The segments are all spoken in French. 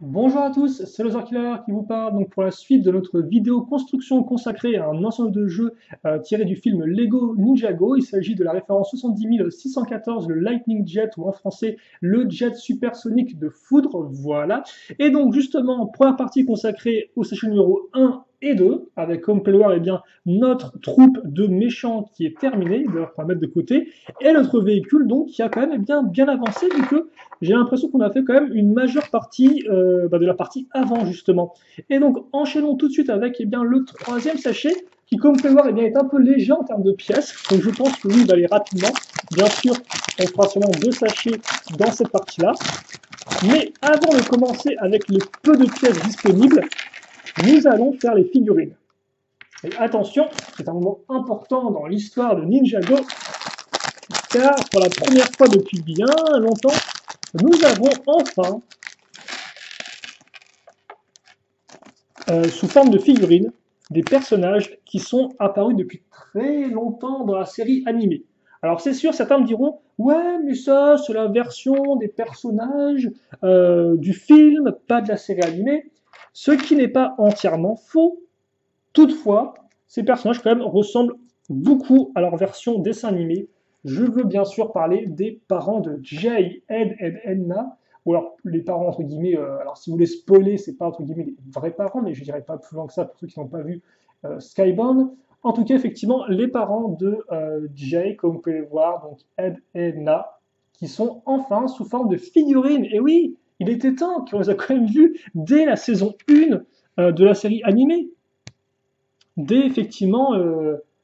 Bonjour à tous, c'est le Killer qui vous parle donc pour la suite de notre vidéo construction consacrée à un ensemble de jeux tiré du film Lego Ninjago. Il s'agit de la référence 70 614, le Lightning Jet, ou en français le jet supersonique de foudre, voilà. Et donc justement, première partie consacrée au session numéro 1 et 2, avec comme vous pouvez le voir, eh bien, notre troupe de méchants qui est terminée, d'ailleurs on va mettre de côté, et notre véhicule donc qui a quand même bien avancé, vu que j'ai l'impression qu'on a fait quand même une majeure partie de la partie avant justement. Et donc enchaînons tout de suite avec le troisième sachet qui, comme vous pouvez voir, est un peu léger en termes de pièces. Donc je pense que lui, il va aller rapidement. Bien sûr, on fera seulement 2 sachets dans cette partie-là. Mais avant de commencer avec les peu de pièces disponibles, nous allons faire les figurines. Et attention, c'est un moment important dans l'histoire de Ninjago, car pour la première fois depuis bien longtemps, nous avons enfin, sous forme de figurines, des personnages qui sont apparus depuis très longtemps dans la série animée. Alors c'est sûr, certains me diront, ouais, mais ça, c'est la version des personnages du film, pas de la série animée, ce qui n'est pas entièrement faux. Toutefois, ces personnages quand même ressemblent beaucoup à leur version dessin animé. Je veux bien sûr parler des parents de Jay, Ed et Edna, ou alors les parents entre guillemets. Alors si vous voulez spoiler, c'est pas entre guillemets les vrais parents, mais je dirais pas plus loin que ça pour ceux qui n'ont pas vu Skybound. En tout cas, effectivement, les parents de Jay, comme vous pouvez le voir, donc Ed et Edna, qui sont enfin sous forme de figurines. Et oui, il était temps qu'on les a quand même vus dès la saison 1 de la série animée, dès effectivement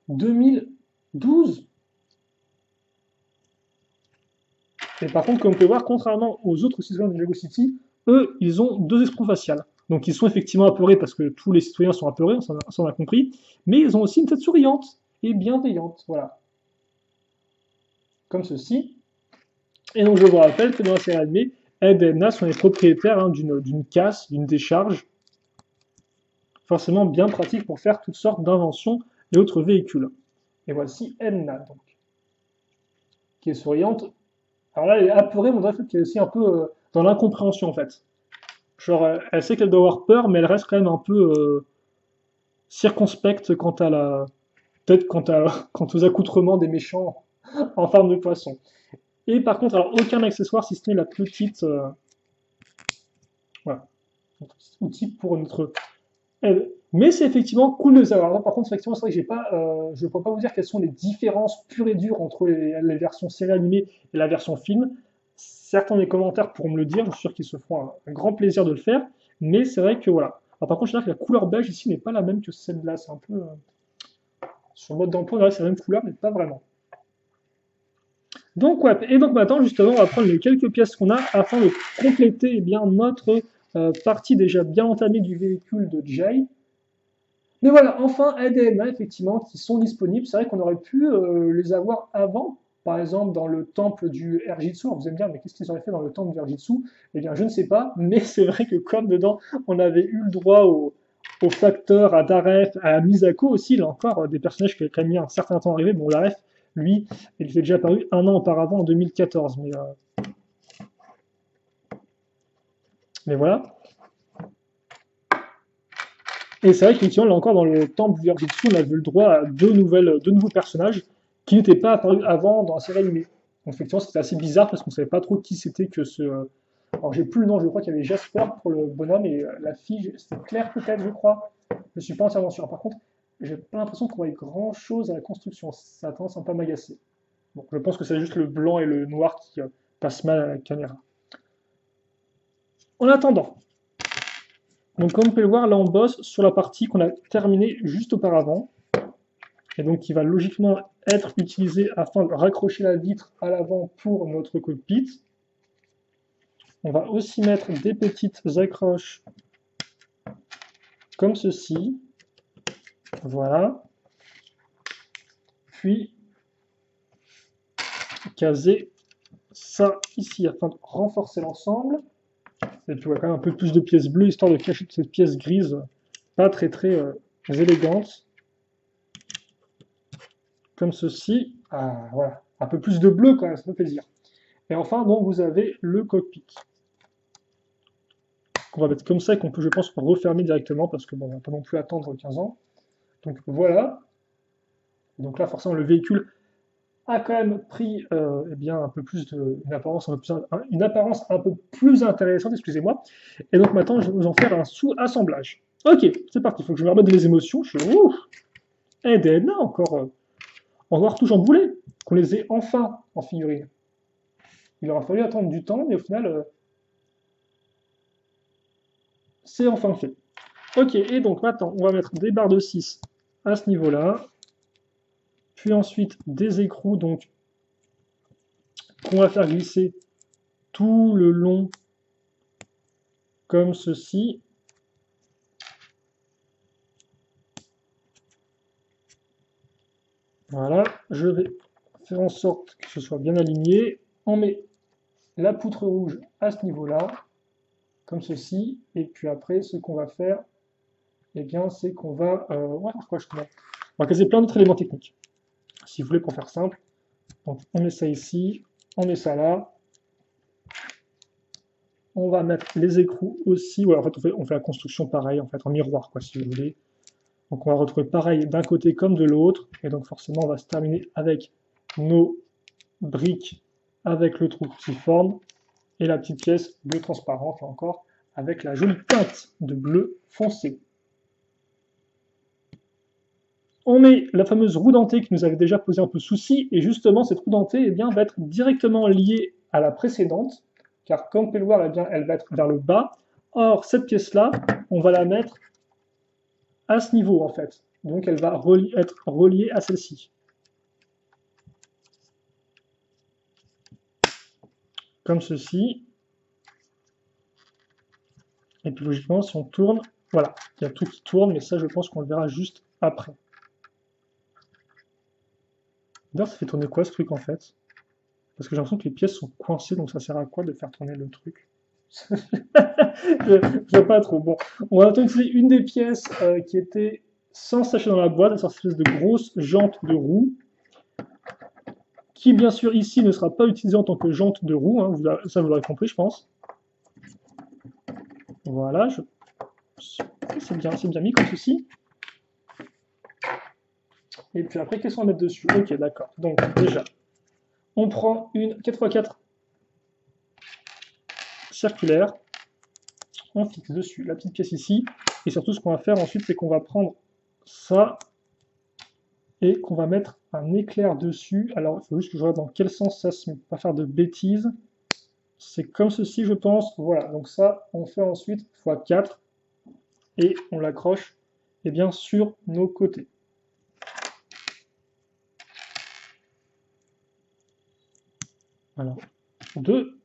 2012. Et par contre, comme vous pouvez voir, contrairement aux autres citoyens de Lego City, eux, ils ont 2 expressions faciales. Donc ils sont effectivement apeurés parce que tous les citoyens sont apeurés, on a compris, mais ils ont aussi une tête souriante et bienveillante, voilà, comme ceci. Et donc je vous rappelle que dans la série animée, Ed et Edna sont les propriétaires d'une casse, d'une décharge, forcément bien pratique pour faire toutes sortes d'inventions et autres véhicules. Et voici Edna, donc, qui est souriante. Alors là, elle est apeurée, mais on dirait qu'elle est aussi un peu dans l'incompréhension, en fait. Genre, elle sait qu'elle doit avoir peur, mais elle reste quand même un peu circonspecte quant à la... Peut-être quant aux accoutrements des méchants en forme de poisson. Et par contre, alors, aucun accessoire, si ce n'est la petite... voilà, notre petit outil pour notre aide. Mais c'est effectivement cool de savoir. Alors, par contre, effectivement, c'est vrai que je ne peux pas vous dire quelles sont les différences pures et dures entre les versions série animée et la version film. Certains des commentaires pourront me le dire, je suis sûr qu'ils se feront un grand plaisir de le faire. Mais c'est vrai que voilà. Alors, par contre, je dirais que la couleur beige ici n'est pas la même que celle-là. C'est un peu. Sur le mode d'emploi, c'est la même couleur, mais pas vraiment. Donc, ouais. Et donc maintenant, justement, on va prendre les quelques pièces qu'on a afin de compléter notre partie déjà bien entamée du véhicule de Jay. Mais voilà, enfin, ADMA, effectivement, qui sont disponibles. C'est vrai qu'on aurait pu les avoir avant, par exemple dans le temple du Erjitsu. Alors, vous allez me dire, mais qu'est-ce qu'ils auraient fait dans le temple du Erjitsu? Eh bien, je ne sais pas, mais c'est vrai que comme dedans, on avait eu le droit au facteur, à Daref, à Misako aussi, là encore, des personnages qui avaient quand même mis un certain temps à arriver. Bon, Daref, lui, il était déjà apparu un an auparavant, en 2014. Mais voilà. Et c'est vrai qu'effectivement, là encore, dans le temple du Verjitsu, on a vu le droit à deux nouveaux personnages qui n'étaient pas apparus avant dans la série animée. Donc effectivement, c'était assez bizarre parce qu'on savait pas trop qui c'était que ce. Alors j'ai plus le nom, je crois qu'il y avait Jasper pour le bonhomme et la fille, c'était Claire peut-être, je crois. Je suis pas entièrement sûr. Par contre, j'ai pas l'impression qu'on voit grand chose à la construction. Ça a tendance à un peu m'agacer. Donc je pense que c'est juste le blanc et le noir qui passent mal à la caméra. En attendant, donc comme vous pouvez le voir, là on bosse sur la partie qu'on a terminée juste auparavant, et donc qui va logiquement être utilisée afin de raccrocher la vitre à l'avant pour notre cockpit. On va aussi mettre des petites accroches comme ceci, voilà, puis caser ça ici afin de renforcer l'ensemble, et puis voilà, quand même un peu plus de pièces bleues, histoire de cacher cette pièce grise pas très élégante, comme ceci. Ah, voilà, un peu plus de bleu quand même, ça fait plaisir. Et enfin, donc, vous avez le cockpit. qu'on va mettre comme ça et qu'on peut, je pense, refermer directement parce que bon, on va pas non plus attendre 15 ans. Donc voilà. Donc là, forcément, le véhicule a quand même pris eh bien, un peu plus une apparence un peu plus intéressante, excusez-moi. Et donc maintenant, je vais vous en faire un sous-assemblage. Ok, c'est parti, il faut que je me remette des émotions. Je suis ouf, Eden, encore tout chamboulé, qu'on les ait enfin en figurine. Il aura fallu attendre du temps, mais au final, c'est enfin fait. Ok, et donc maintenant, on va mettre des barres de 6 à ce niveau-là, puis ensuite des écrous donc qu'on va faire glisser tout le long comme ceci. Voilà, je vais faire en sorte que ce soit bien aligné. On met la poutre rouge à ce niveau-là, comme ceci, et puis après, ce qu'on va faire, eh bien, c'est qu'on va, on va faire quoi justement? On va caser plein d'autres éléments techniques, si vous voulez, pour faire simple. Donc, on met ça ici, on met ça là. On va mettre les écrous aussi. Ouais, en fait, on fait la construction pareil, en fait, en miroir, quoi, si vous voulez. Donc, on va retrouver pareil d'un côté comme de l'autre. Et donc, forcément, on va se terminer avec nos briques avec le trou qui forme et la petite pièce bleu transparente, là encore, avec la jolie teinte de bleu foncé. On met la fameuse roue dentée qui nous avait déjà posé un peu souci, et justement, cette roue dentée eh bien, va être directement liée à la précédente, car comme vous pouvez le voir, eh bien, elle va être vers le bas. Or, cette pièce-là, on va la mettre à ce niveau, en fait. Donc, elle va être reliée à celle-ci. Comme ceci. Et puis, logiquement, si on tourne, voilà, il y a tout qui tourne, mais ça, je pense qu'on le verra juste après. D'ailleurs, ça fait tourner quoi, ce truc, en fait? Parce que j'ai l'impression que les pièces sont coincées, donc ça sert à quoi de faire tourner le truc? Je sais pas trop. Bon, on va utiliser une des pièces qui était sans sachet dans la boîte, cette espèce de grosse jante de roue, qui bien sûr ici ne sera pas utilisée en tant que jante de roue, hein, ça vous l'aurez compris, je pense. Voilà, c'est bien mis comme ceci. Et puis après, qu'est-ce qu'on va mettre dessus? Ok, d'accord. Donc déjà, on prend une 4x4 circulaire, on fixe dessus la petite pièce ici, et surtout ce qu'on va faire ensuite, c'est qu'on va prendre ça et qu'on va mettre un éclair dessus. Alors, il faut juste que je regarde dans quel sens ça se met, pas faire de bêtises. C'est comme ceci, je pense. Voilà, donc ça, on fait ensuite x4 et on l'accroche eh bien, sur nos côtés. Alors, 2,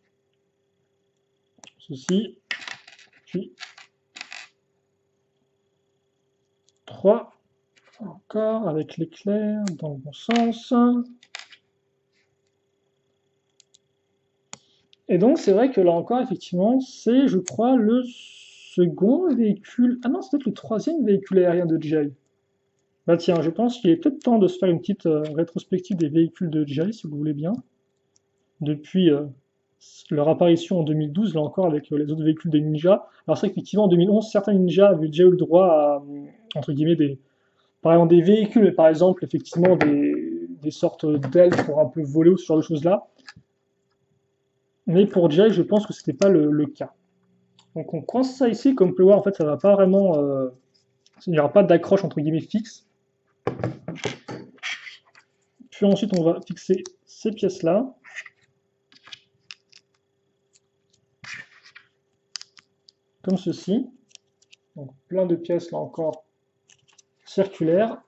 ceci, puis 3, encore avec l'éclair dans le bon sens. Et donc, c'est vrai que là encore, effectivement, c'est, je crois, le second véhicule. Ah non, c'est peut-être le troisième véhicule aérien de Jay. Bah tiens, je pense qu'il est peut-être temps de se faire une petite rétrospective des véhicules de Jay, si vous voulez bien. Depuis leur apparition en 2012, là encore, avec les autres véhicules des Ninja. Alors c'est qu'effectivement, en 2011, certains Ninja avaient déjà eu le droit à, entre guillemets, par exemple des véhicules, mais par exemple, effectivement, des sortes d'ailes pour un peu voler ou ce genre de choses-là. Mais pour Jay, je pense que ce n'était pas le cas. Donc on coince ça ici, comme vous pouvez voir, en fait, ça va pas vraiment... il n'y aura pas d'accroche, entre guillemets, fixe. Puis ensuite, on va fixer ces pièces-là. Comme ceci. Donc plein de pièces, là encore, circulaires.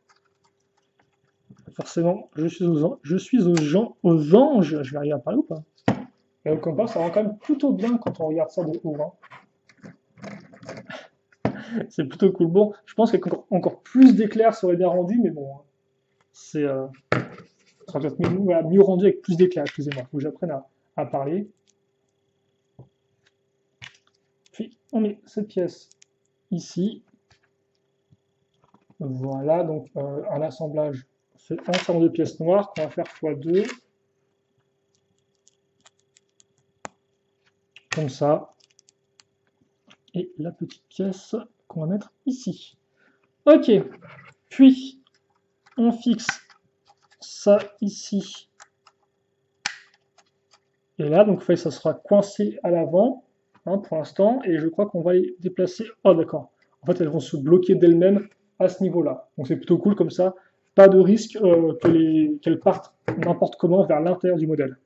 Forcément, je suis aux anges. Je vais arriver à parler ou pas? Et au compas, ça rend quand même plutôt bien quand on regarde ça de haut. Hein. C'est plutôt cool. Bon, je pense qu'encore plus d'éclairs serait bien rendu, mais bon, c'est ça doit être mieux rendu avec plus d'éclairs. Excusez-moi, il faut que j'apprenne à parler. Puis on met cette pièce ici. Voilà, donc un assemblage fait entièrement de pièces noires qu'on va faire x2. Comme ça. et la petite pièce qu'on va mettre ici. Ok, puis on fixe ça ici. Et là, donc ça sera coincé à l'avant, hein, pour l'instant, et je crois qu'on va les déplacer. Oh d'accord. En fait, elles vont se bloquer d'elles-mêmes à ce niveau-là. Donc c'est plutôt cool comme ça. Pas de risque qu'elles partent n'importe comment vers l'intérieur du modèle.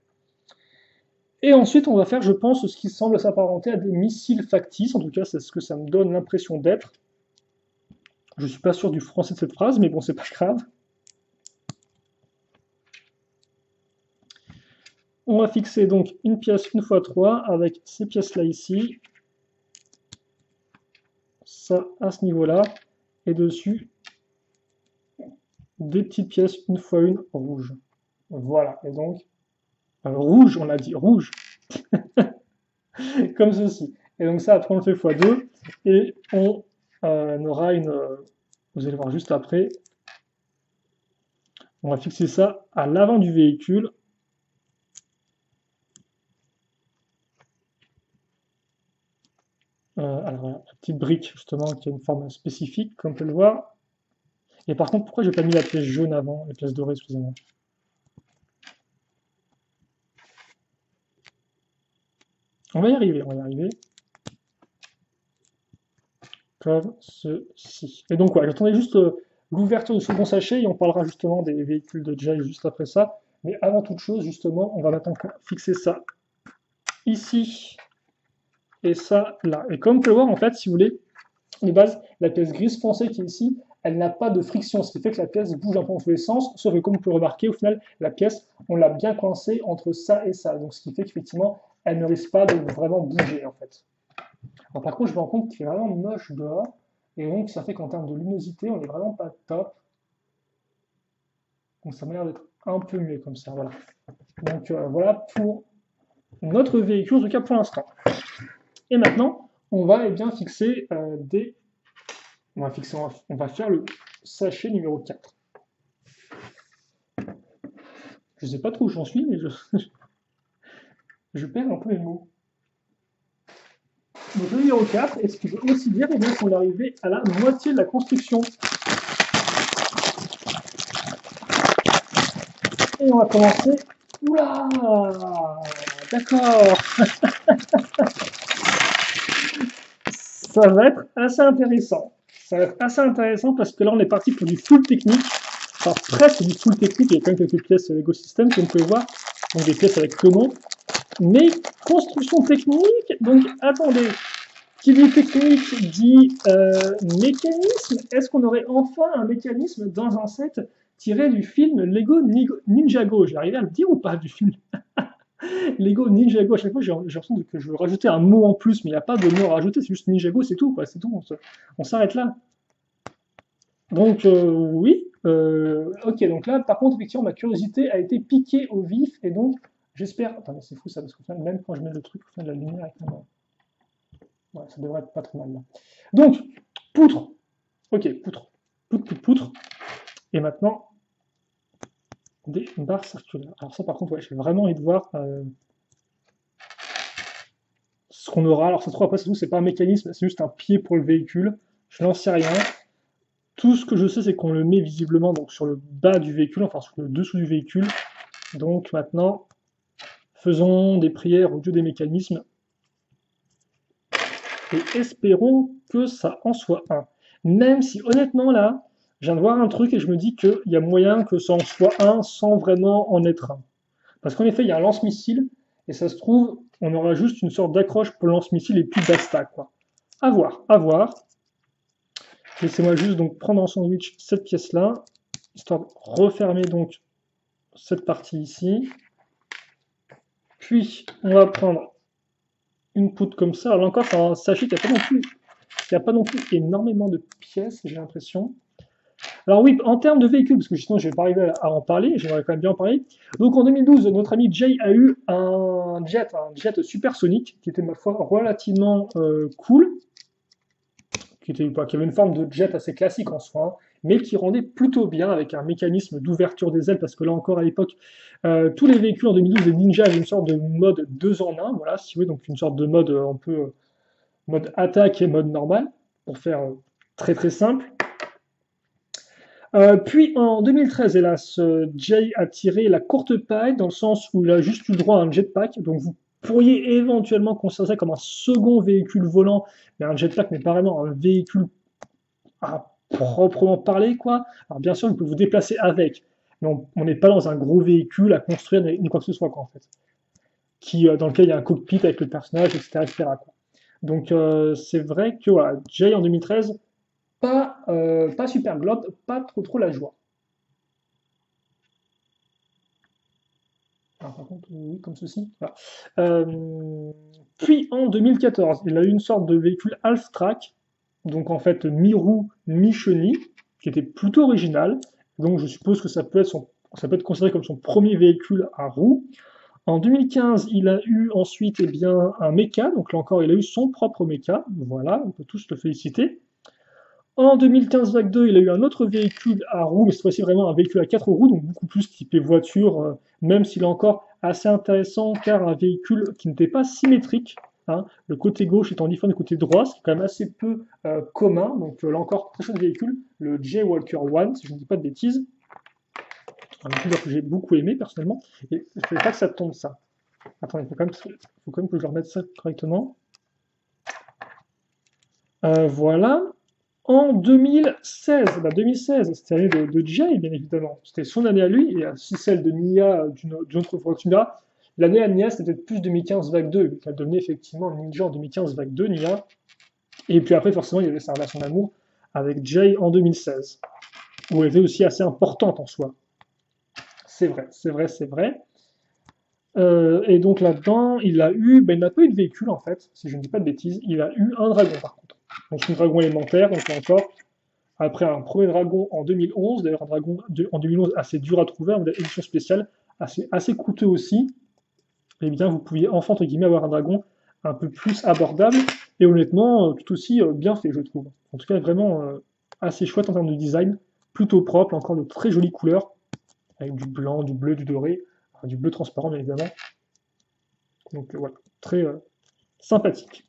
Et ensuite, on va faire, je pense, ce qui semble s'apparenter à des missiles factices. En tout cas, c'est ce que ça me donne l'impression d'être. Je suis pas sûr du français de cette phrase, mais bon, c'est pas grave. On va fixer donc une pièce 1x3 avec ces pièces-là ici. Ça à ce niveau-là. Et dessus, des petites pièces 1x1 rouges. Voilà. Et donc, rouge, on l'a dit, rouge. Comme ceci. Et donc ça, après, on le fait x2. Et on aura une... vous allez voir juste après. On va fixer ça à l'avant du véhicule. Alors, la petite brique, justement, qui a une forme spécifique, comme on peut le voir. Et par contre, pourquoi j'ai pas mis la pièce jaune avant, la pièce dorée, excusez-moi. On va y arriver, on va y arriver. Comme ceci. Et donc, voilà, j'attendais juste l'ouverture du second sachet et on parlera justement des véhicules de Jay juste après ça. Mais avant toute chose, justement, on va maintenant fixer ça ici et ça là. Et comme vous pouvez le voir, en fait, si vous voulez, de base, la pièce grise foncée qui est ici, elle n'a pas de friction, ce qui fait que la pièce bouge un peu dans tous les sens, sauf que comme vous pouvez remarquer, au final, la pièce, on l'a bien coincée entre ça et ça. Donc, ce qui fait qu'effectivement, elle ne risque pas de vraiment bouger, en fait. Alors, par contre, je me rends compte qu'il fait vraiment moche dehors, et donc ça fait qu'en termes de luminosité, on n'est vraiment pas top. Donc ça m'a l'air d'être un peu mieux comme ça, voilà. Donc voilà pour notre véhicule, en tout cas pour l'instant. Et maintenant, on va bien fixer des... On va faire le sachet numéro 4. Je ne sais pas trop où j'en suis, mais je perds un peu mes mots. Donc le numéro 4, et ce qui veut aussi dire qu'on est arrivé à la moitié de la construction. Et on va commencer. Oula, d'accord. Ça va être assez intéressant. Ça va être assez intéressant parce que là, on est parti pour du full technique. Enfin, presque du full technique. Il y a quand même quelques pièces Lego System, comme vous pouvez voir. Donc des pièces avec le nom. Mais construction technique. Donc attendez. Qui dit technique dit mécanisme. Est-ce qu'on aurait enfin un mécanisme dans un set tiré du film Lego Ninjago? J'ai arrivé à le dire ou pas du film Lego Ninjago, à chaque fois j'ai l'impression que je veux rajouter un mot en plus, mais il n'y a pas de mot à rajouter, c'est juste Ninjago, c'est tout, quoi, c'est tout, on s'arrête là. Donc oui, ok, donc là par contre effectivement ma curiosité a été piquée au vif, et donc j'espère, attendez c'est fou ça, parce que même quand je mets le truc, au final la lumière est quand même... Ouais, ça devrait être pas trop mal là. Donc, poutre, ok, poutre, poutre, et maintenant des barres circulaires. Alors ça par contre, ouais, j'ai vraiment envie de voir ce qu'on aura. Alors ça se trouve après c'est tout, c'est pas un mécanisme, c'est juste un pied pour le véhicule. Je n'en sais rien. Tout ce que je sais c'est qu'on le met visiblement donc sur le bas du véhicule, enfin sur le dessous du véhicule. Donc maintenant, faisons des prières au dieu des mécanismes. Et espérons que ça en soit un. Même si honnêtement là, je viens de voir un truc et je me dis qu'il y a moyen que ça en soit un sans vraiment en être un. Parce qu'en effet, il y a un lance-missile, et ça se trouve, on aura juste une sorte d'accroche pour le lance-missile et puis basta, quoi. À voir, à voir. Laissez-moi juste donc prendre en sandwich cette pièce-là, histoire de refermer donc cette partie ici. Puis, on va prendre une poutre comme ça. Alors là encore, sachez qu'il n'y a pas non plus énormément de pièces, j'ai l'impression. Alors oui, en termes de véhicules, parce que sinon je ne vais pas arriver à en parler, j'aimerais quand même bien en parler. Donc en 2012, notre ami Jay a eu un jet supersonique, qui était ma foi relativement cool, qui avait une forme de jet assez classique en soi, hein, mais qui rendait plutôt bien avec un mécanisme d'ouverture des ailes, parce que là encore à l'époque, tous les véhicules en 2012 des Ninja avaient une sorte de mode 2 en 1, voilà, si vous voulez, donc une sorte de mode un peu mode attaque et mode normal, pour faire très très simple. Puis en 2013, hélas, Jay a tiré la courte paille dans le sens où il a juste eu le droit à un jetpack. Donc vous pourriez éventuellement considérer ça comme un second véhicule volant, mais un jetpack n'est pas vraiment un véhicule à proprement parler, quoi. Alors bien sûr, il peut vous déplacer avec, mais on n'est pas dans un gros véhicule à construire ni quoi que ce soit, quoi, en fait. Dans lequel il y a un cockpit avec le personnage, etc., etc., quoi. Donc c'est vrai que voilà, Jay en 2013, pas super globe, pas trop la joie. Alors, par contre, oui, comme ceci. Voilà. Puis en 2014, il a eu une sorte de véhicule half-track, donc en fait mi-roue, mi-chenille, qui était plutôt original. Donc je suppose que ça peut être considéré comme son premier véhicule à roues. En 2015, il a eu ensuite un mecha, donc là encore il a eu son propre mecha, voilà, on peut tous le féliciter. En 2015 Vague 2, il a eu un autre véhicule à roues, mais cette fois-ci vraiment un véhicule à 4 roues, donc beaucoup plus typé voiture, même s'il est encore assez intéressant, car un véhicule qui n'était pas symétrique, hein, le côté gauche étant différent du côté droit, ce qui est quand même assez peu commun, donc là encore, très chouette véhicule, le J-Walker One, si je ne dis pas de bêtises, un véhicule que j'ai beaucoup aimé personnellement, et je ne savais pas que ça tombe ça. Attendez, faut quand même que je remette ça correctement. Voilà. En 2016, 2016, c'était l'année de Jay, bien évidemment. C'était son année à lui, et si celle de Nia d'une autre Fortuna. L'année à Nia, c'était peut-être plus 2015 Vague 2, qui a donné effectivement Ninja en 2015 Vague 2, Nia. Et puis après, forcément, il y avait sa relation d'amour avec Jay en 2016, où elle était aussi assez importante en soi. C'est vrai, c'est vrai, c'est vrai. Et donc là-dedans, il n'a pas eu de véhicule en fait, si je ne dis pas de bêtises. Il a eu un dragon par contre. Donc un dragon élémentaire, donc là encore, après un premier dragon en 2011, d'ailleurs un dragon en 2011 assez dur à trouver, une édition spéciale, assez coûteux aussi, et bien vous pouviez enfin entre guillemets avoir un dragon un peu plus abordable, et honnêtement tout aussi bien fait je trouve. En tout cas vraiment assez chouette en termes de design, plutôt propre, encore de très jolies couleurs, avec du blanc, du bleu, du doré, enfin, du bleu transparent bien évidemment. Donc voilà, très sympathique.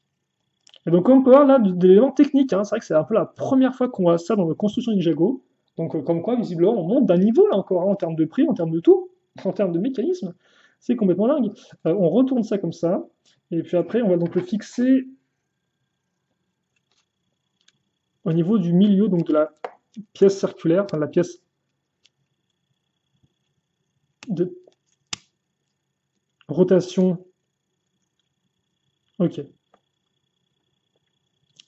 Et donc, comme on peut voir là, d'éléments techniques, hein, c'est vrai que c'est un peu la première fois qu'on voit ça dans nos constructions Ninjago. Donc, comme quoi, visiblement, on monte d'un niveau là encore, hein, en termes de prix, en termes de tout, en termes de mécanisme. C'est complètement dingue. On retourne ça comme ça. Et puis après, on va donc le fixer au niveau du milieu, donc de la pièce circulaire, enfin de la pièce de rotation. Ok.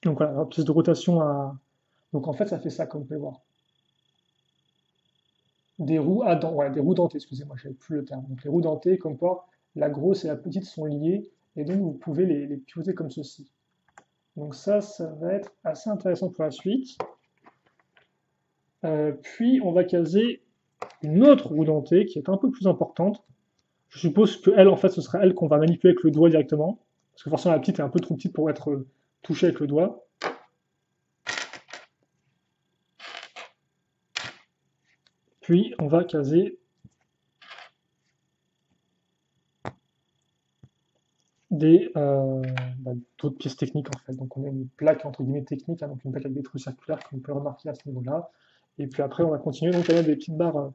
Donc voilà, la pièce de rotation à. Donc en fait, ça fait ça, comme vous pouvez voir. Des roues à dents, ouais, des roues dentées, excusez-moi, je n'avais plus le terme. Donc les roues dentées, comme quoi la grosse et la petite sont liées, et donc vous pouvez les pivoter comme ceci. Donc ça va être assez intéressant pour la suite. Puis on va caser une autre roue dentée qui est un peu plus importante. Je suppose que elle, en fait, ce sera elle qu'on va manipuler avec le doigt directement. Parce que forcément la petite est un peu trop petite pour être touchée avec le doigt. Puis on va caser d'autres pièces techniques en fait. Donc on a une plaque entre guillemets technique, hein, donc une plaque avec des trous circulaires comme on peut remarquer à ce niveau-là. Et puis après on va continuer donc à mettre des petites barres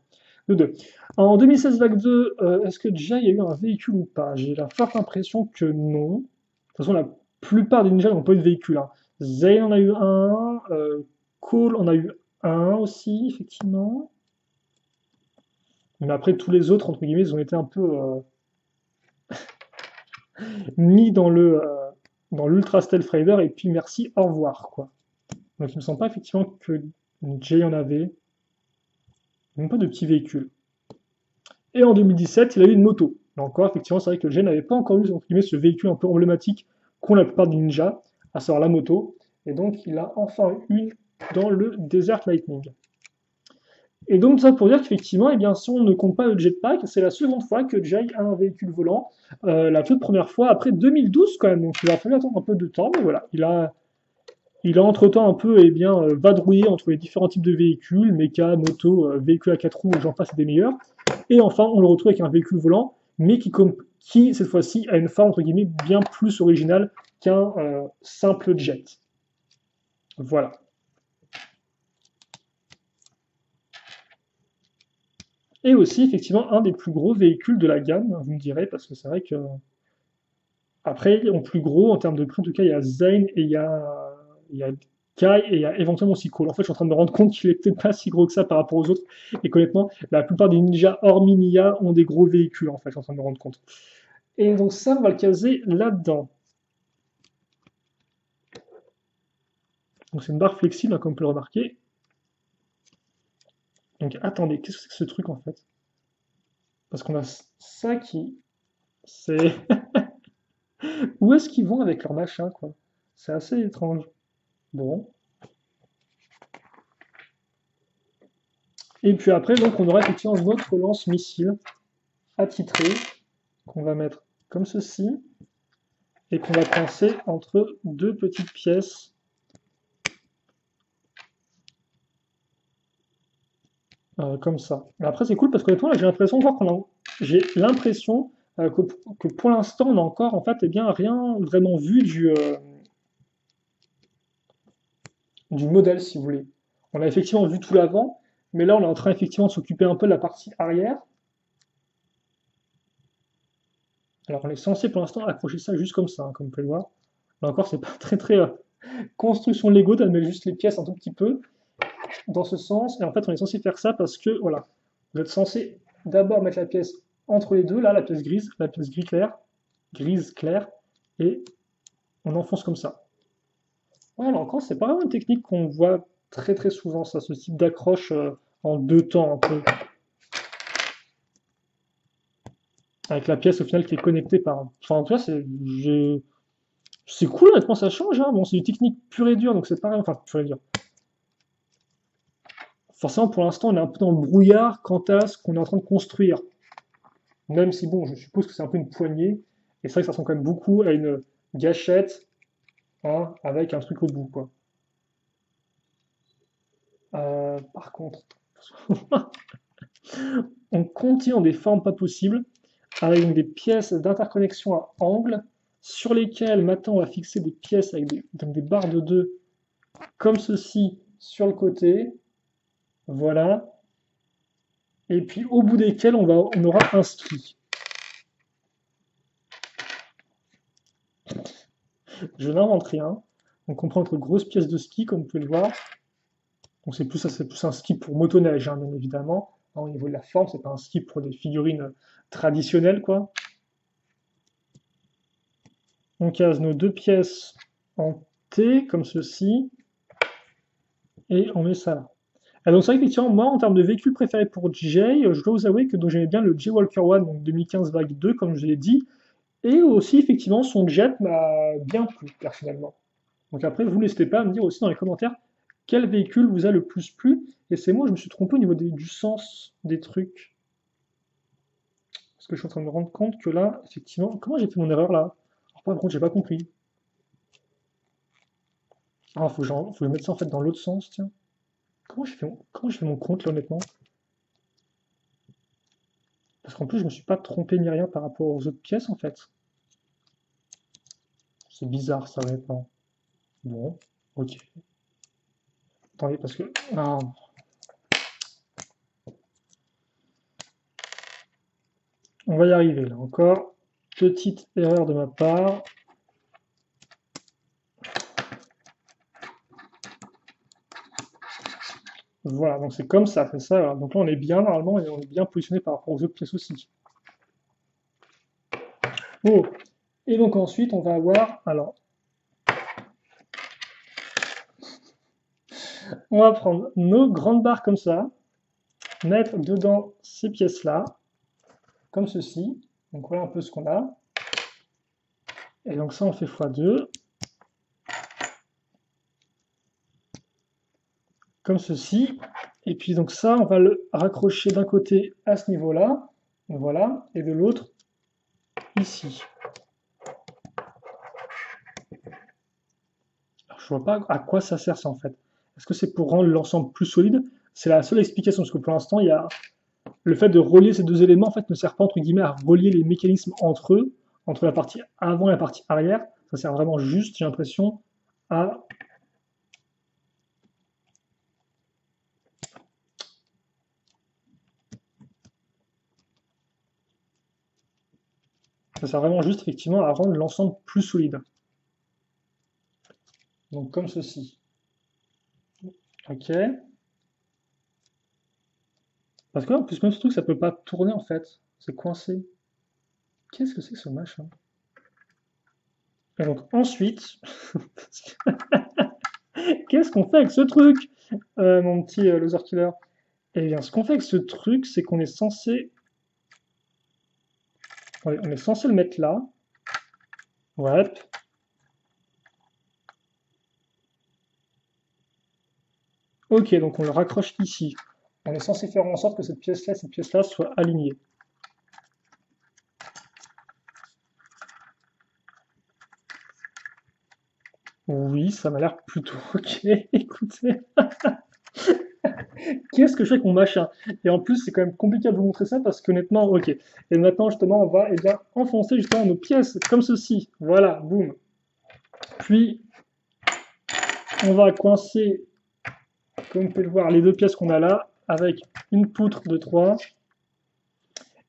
de 2. En 2016 Vague 2, est-ce que déjà il y a eu un véhicule ou pas? J'ai la forte impression que non. De toute façon la plupart des ninjas n'ont pas eu de véhicule. Hein. Zayn en a eu un, Cole en a eu un aussi, effectivement. Mais après tous les autres, entre guillemets, ils ont été un peu mis dans l'Ultra Stealth Raider et puis merci, au revoir quoi. Donc il me semble pas effectivement que Jay en avait, même pas de petit véhicule. Et en 2017, il a eu une moto. Là encore, effectivement, c'est vrai que Jay n'avait pas encore eu entre guillemets, ce véhicule un peu emblématique qu'ont la plupart des ninjas, à savoir la moto. Et donc il a enfin une dans le Desert Lightning. Et donc, ça pour dire qu'effectivement, eh bien, si on ne compte pas le jetpack, c'est la seconde fois que Jay a un véhicule volant. La toute première fois après 2012 quand même, donc il a fallu attendre un peu de temps, mais voilà, il a entre-temps un peu vadrouillé entre les différents types de véhicules, méca, moto, véhicules à 4 roues, j'en passe des meilleurs. Et enfin, on le retrouve avec un véhicule volant, mais qui cette fois-ci, a une forme entre guillemets bien plus originale qu'un simple jet. Voilà. Et aussi, effectivement, un des plus gros véhicules de la gamme, vous me direz, parce que c'est vrai que... Après, en plus gros, en termes de prix, en tout cas, il y a Zane et il y a Kai et il y a éventuellement aussi Cole. En fait, je suis en train de me rendre compte qu'il est peut-être pas si gros que ça par rapport aux autres. Et honnêtement, la plupart des ninjas hors Nia ont des gros véhicules, en fait, je suis en train de me rendre compte. Et donc ça, on va le caser là-dedans. Donc c'est une barre flexible, hein, comme on peut le remarquer. Donc attendez, qu'est-ce que c'est que ce truc en fait? Parce qu'on a ça qui... C'est... Où est-ce qu'ils vont avec leur machin, quoi? C'est assez étrange. Bon. Et puis après, donc, on aura effectivement notre lance-missile attitré qu'on va mettre comme ceci et qu'on va coincer entre deux petites pièces. Comme ça. Mais après, c'est cool parce que honnêtement, là, j'ai l'impression que pour l'instant, on n'a encore en fait, eh bien, rien vraiment vu du modèle, si vous voulez. On a effectivement vu tout l'avant, mais là, on est en train effectivement de s'occuper un peu de la partie arrière. Alors, on est censé pour l'instant accrocher ça juste comme ça, hein, comme vous pouvez le voir. Là encore, c'est pas très construction Lego, de mettre juste les pièces un tout petit peu dans ce sens. Et en fait, on est censé faire ça parce que, voilà, vous êtes censé d'abord mettre la pièce entre les deux, là, la pièce grise claire, et on enfonce comme ça. Voilà, encore, c'est pas vraiment une technique qu'on voit très souvent, ça, ce type d'accroche en deux temps, un peu. Avec la pièce au final qui est connectée par. Enfin, en tout cas, c'est cool, honnêtement, ça change. Hein. Bon, c'est une technique pure et dure, donc c'est pareil. Enfin, pure et dure. Forcément, pour l'instant, on est un peu dans le brouillard quant à ce qu'on est en train de construire. Même si, bon, je suppose que c'est un peu une poignée. Et c'est vrai que ça ressemble quand même beaucoup à une gâchette, hein, avec un truc au bout, quoi. Par contre, on continue dans des formes pas possibles, avec donc des pièces d'interconnexion à angle, sur lesquelles maintenant on va fixer des pièces avec des barres de 2, comme ceci, sur le côté. Voilà. Et puis au bout desquelles on aura un ski. Je n'invente rien. On comprend notre grosse pièce de ski, comme vous pouvez le voir. Donc c'est plus un ski pour motoneige, hein, bien évidemment. Hein, au niveau de la forme, c'est pas un ski pour des figurines traditionnelles, quoi. On case nos deux pièces en T, comme ceci. Et on met ça là. Et donc c'est vrai qu'effectivement, moi, en termes de véhicule préféré pour Jay, je dois vous avouer que j'aimais bien le Jay Walker One, donc 2015 vague 2, comme je l'ai dit. Et aussi, effectivement, son jet m'a bien plu, personnellement. Donc après, vous n'hésitez pas à me dire aussi dans les commentaires quel véhicule vous a le plus plu. Et c'est moi, je me suis trompé au niveau du sens des trucs. Parce que je suis en train de me rendre compte que là, effectivement, comment j'ai fait mon erreur là? Alors, par contre, j'ai pas compris. Ah, faut que je mette ça en fait dans l'autre sens, tiens. Comment je fais mon compte là, honnêtement? Parce qu'en plus, je me suis pas trompé ni rien par rapport aux autres pièces en fait. C'est bizarre ça, honnêtement. Bon, ok. Attendez, parce que. Ah. On va y arriver là encore. Petite erreur de ma part. Voilà, donc c'est comme ça, c'est ça. Voilà. Donc là, on est bien normalement et on est bien positionné par rapport aux autres pièces aussi. Oh. Et donc ensuite, on va avoir. Alors. On va prendre nos grandes barres comme ça, mettre dedans ces pièces-là, comme ceci. Donc voilà un peu ce qu'on a. Et donc ça, on fait x2. Comme ceci. Et puis donc ça, on va le raccrocher d'un côté à ce niveau-là. Voilà. Et de l'autre, ici. Alors, je vois pas à quoi ça sert ça en fait. Est-ce que c'est pour rendre l'ensemble plus solide? C'est la seule explication, parce que pour l'instant, il y a le fait de relier ces deux éléments en fait ne sert pas entre guillemets à relier les mécanismes entre eux, entre la partie avant et la partie arrière. Ça sert vraiment juste, j'ai l'impression, à... Ça sert vraiment juste, effectivement, à rendre l'ensemble plus solide. Donc, comme ceci. Ok. Parce que, en plus, même ce truc, ça peut pas tourner, en fait. C'est coincé. Qu'est-ce que c'est que ce machin? Et donc, ensuite, qu'est-ce qu'on fait avec ce truc, mon petit loser killer? Eh bien, ce qu'on fait avec ce truc, c'est qu'on est censé... Ouais, on est censé le mettre là. Ouais. Ok, donc on le raccroche ici. On est censé faire en sorte que cette pièce-là et cette pièce-là soient alignées. Oui, ça m'a l'air plutôt ok. Écoutez, qu'est-ce que je fais avec mon machin? Et en plus, c'est quand même compliqué de vous montrer ça parce qu'honnêtement, ok. Et maintenant, justement, on va bien enfoncer justement nos pièces comme ceci. Voilà, boum. Puis, on va coincer, comme vous pouvez le voir, les deux pièces qu'on a là avec une poutre de 3.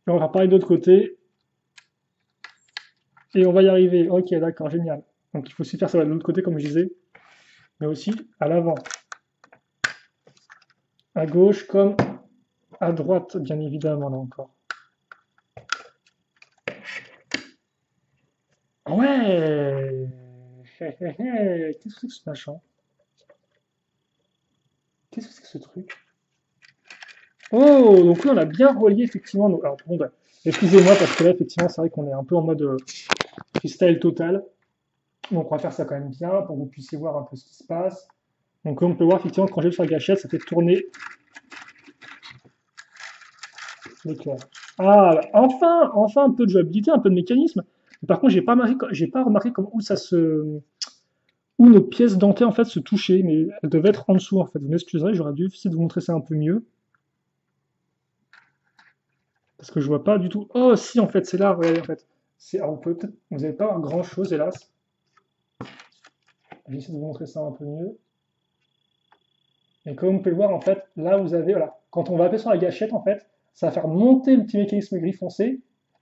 Et on va pareil de l'autre côté. Et on va y arriver. Ok, d'accord, génial. Donc il faut aussi faire ça de l'autre côté, comme je disais, mais aussi à l'avant. À gauche comme à droite, bien évidemment, là encore. Ouais. Qu'est-ce que c'est que ce machin? Qu'est-ce que c'est que ce truc? Oh, donc là, on a bien relié, effectivement. Alors, bon, bah, excusez-moi, parce que là, effectivement, c'est vrai qu'on est un peu en mode freestyle total. Donc, on va faire ça quand même bien, pour que vous puissiez voir un peu ce qui se passe. Donc, comme on peut voir, effectivement, quand j'ai sur la gâchette, ça fait tourner l'éclair. Ah, enfin, enfin un peu de jouabilité, un peu de mécanisme. Par contre, j'ai pas remarqué comment, où nos pièces dentaires en fait se touchaient, mais elles devaient être en dessous en fait. Vous m'excuserez, j'aurais dû essayer de vous montrer ça un peu mieux, parce que je vois pas du tout. Oh, si en fait, c'est là, regardez en fait. Alors, vous n'avez pas grand chose hélas. Je vais essayer de vous montrer ça un peu mieux. Et comme vous pouvez le voir en fait, là vous avez, voilà, quand on va appuyer sur la gâchette en fait, ça va faire monter le petit mécanisme gris foncé,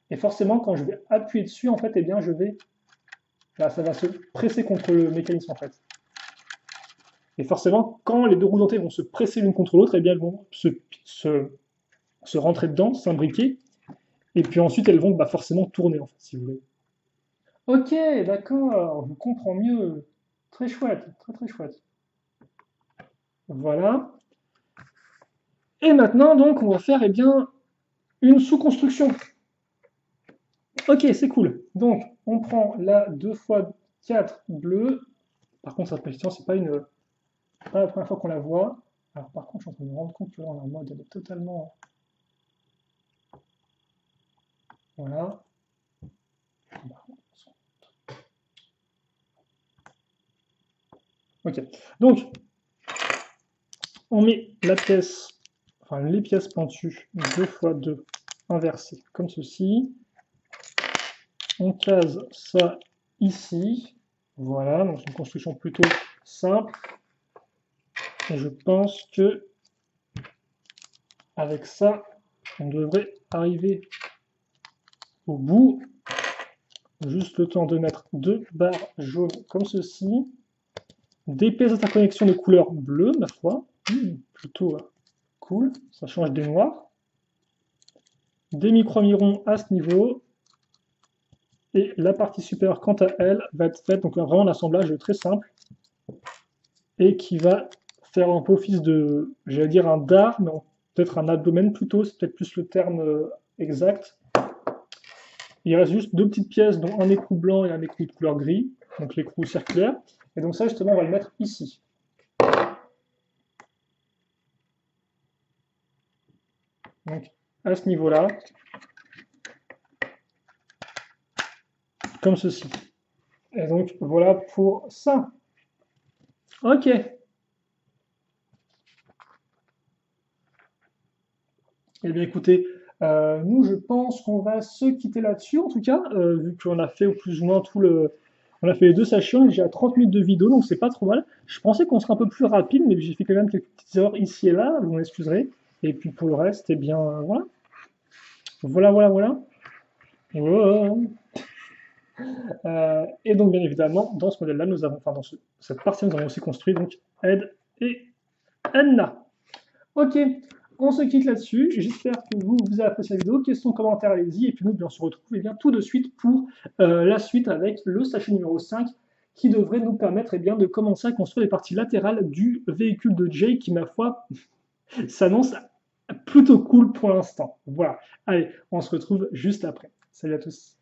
et forcément quand je vais appuyer dessus en fait, eh bien je vais là, ça va se presser contre le mécanisme en fait. Et forcément, quand les deux roues dentées vont se presser l'une contre l'autre, eh bien elles vont se rentrer dedans, s'imbriquer, et puis ensuite elles vont bah, forcément tourner en fait, si vous voulez. Ok, d'accord, je comprends mieux. Très chouette, très très chouette. Voilà. Et maintenant donc on va faire eh bien une sous-construction. Ok, c'est cool. Donc on prend la 2x4 bleue. Par contre, cette position, c'est pas la première fois qu'on la voit. Alors par contre, je suis en train de me rendre compte que là, on est en mode elle est totalement... Voilà. Ok. Donc, on met la pièce, enfin les pièces pentues 2x2 inversées, comme ceci. On case ça ici. Voilà, donc c'est une construction plutôt simple. Et je pense que avec ça, on devrait arriver au bout. Juste le temps de mettre deux barres jaunes comme ceci. Des pièces d'interconnexion de couleur bleue, ma foi. Plutôt cool, ça change des noirs. Des micro-mirons à ce niveau. Et la partie supérieure, quant à elle, va être faite, donc vraiment un assemblage très simple. Et qui va faire un peu office de, j'allais dire un dard, mais peut-être un abdomen plutôt, c'est peut-être plus le terme exact. Il reste juste deux petites pièces, dont un écrou blanc et un écrou de couleur gris, donc l'écrou circulaire. Et donc ça, justement, on va le mettre ici. Donc, à ce niveau-là, comme ceci. Et donc, voilà pour ça. Ok. Eh bien, écoutez, nous, je pense qu'on va se quitter là-dessus, en tout cas, vu qu'on a fait plus ou moins On a fait les deux sachets, on est déjà à 30 minutes de vidéo, donc c'est pas trop mal. Je pensais qu'on serait un peu plus rapide, mais j'ai fait quand même quelques petites erreurs ici et là, vous m'excuserez. Et puis pour le reste, eh bien, voilà. Voilà, voilà, voilà. Voilà. Et donc, bien évidemment, dans ce modèle-là, nous avons, enfin, dans cette partie, nous avons aussi construit donc Ed et Anna. Ok, on se quitte là-dessus. J'espère que vous avez apprécié la vidéo. Questions, commentaires, allez-y. Et puis nous, on se retrouve eh bien, tout de suite pour la suite avec le sachet numéro 5 qui devrait nous permettre eh bien, de commencer à construire les parties latérales du véhicule de Jay qui, ma foi, s'annonce plutôt cool pour l'instant. Voilà. Allez, on se retrouve juste après. Salut à tous.